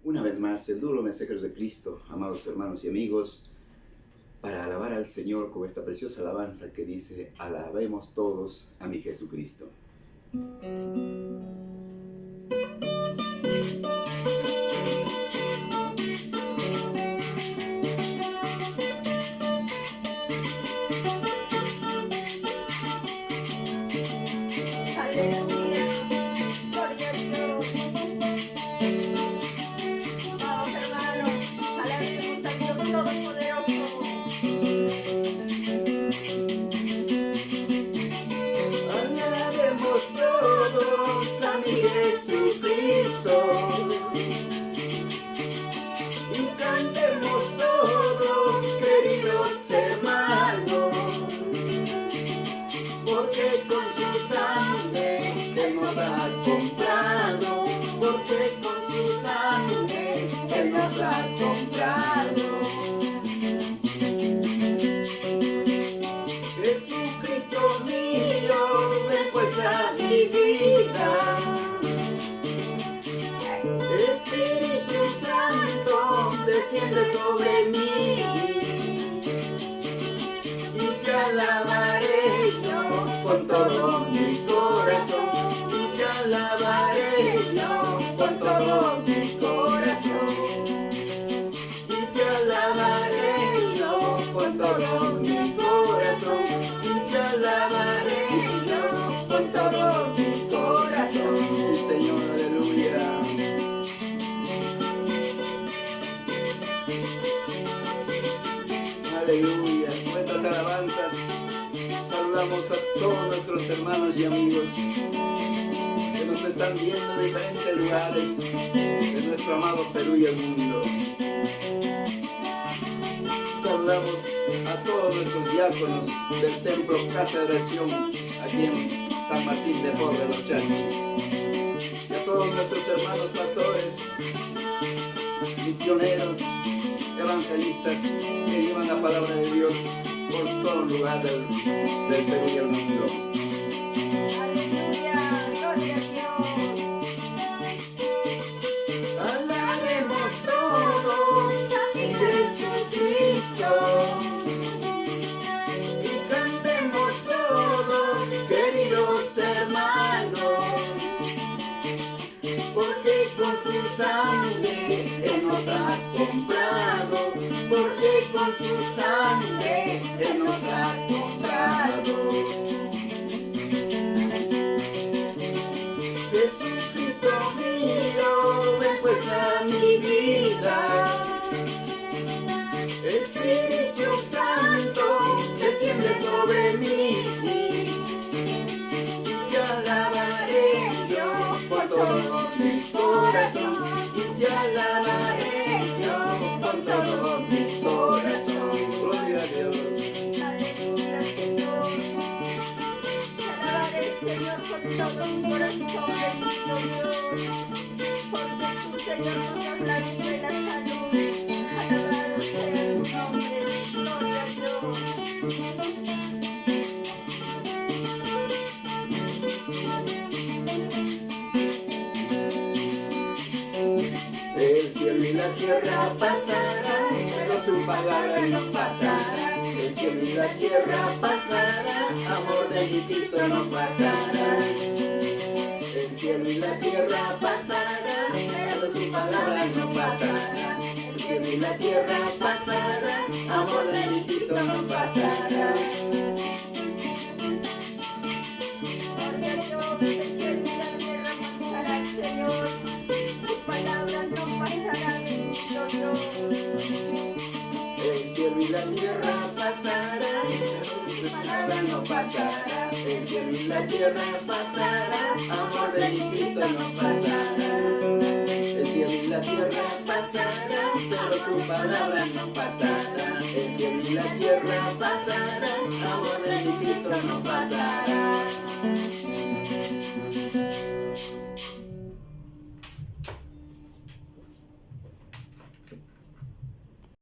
Una vez más, el duro mensajeros de Cristo, amados hermanos y amigos, para alabar al Señor con esta preciosa alabanza que dice: alabemos todos a mi Jesucristo. Desciende sobre mí y te alabaré yo con todo mi corazón, y te alabaré yo con todo mi corazón, y te alabaré yo con todo mi corazón, y te alabaré yo con todo mi corazón. Sí, Señor, aleluya. Aleluya. Con estas alabanzas saludamos a todos nuestros hermanos y amigos que nos están viendo en diferentes lugares de nuestro amado Perú y el mundo. Saludamos a todos nuestros diáconos del templo Casa de Oración aquí en San Martín de Porres de los Chacos, y a todos nuestros hermanos pastores, misioneros, evangelistas que llevan la palabra de Dios por todo lugar del Perú y el mundo. Aleluya, gloria a Dios. Alabemos todos a mi Jesucristo y cantemos todos, queridos hermanos, porque con su sangre Él nos ha comprado, porque con su sangre Él nos ha comprado. Jesucristo mío, ven pues a mi vida. Espíritu Santo, desciende sobre mí. Te alabaré yo con todo mi corazón, y te alabaré yo con todo mi corazón. Gloria a Dios. Aleluya, Señor. Te alabaré, Señor, con todo mi corazón, bendito Dios, porque tú, Señor, nos das la vida y la salud. Alabado sea tu nombre, gloria a Dios. El cielo y la tierra pasarán, pero su palabra no pasará. El cielo y la tierra pasará, amor de mi Cristo no pasará. El cielo y la tierra pasará, pero su palabra no pasará. El cielo y la tierra pasará, amor de mi Cristo no pasará. Gloria a Dios, el cielo y la tierra pasará, Señor. Tu palabra no pasará, bendito Dios. El cielo y la tierra pasará, tu palabra no pasará. El cielo y la tierra pasará, amor de mi Cristo no pasará. El cielo y la tierra pasará, pero su palabra no pasará. El cielo y la tierra pasará, amor de mi Cristo no pasará.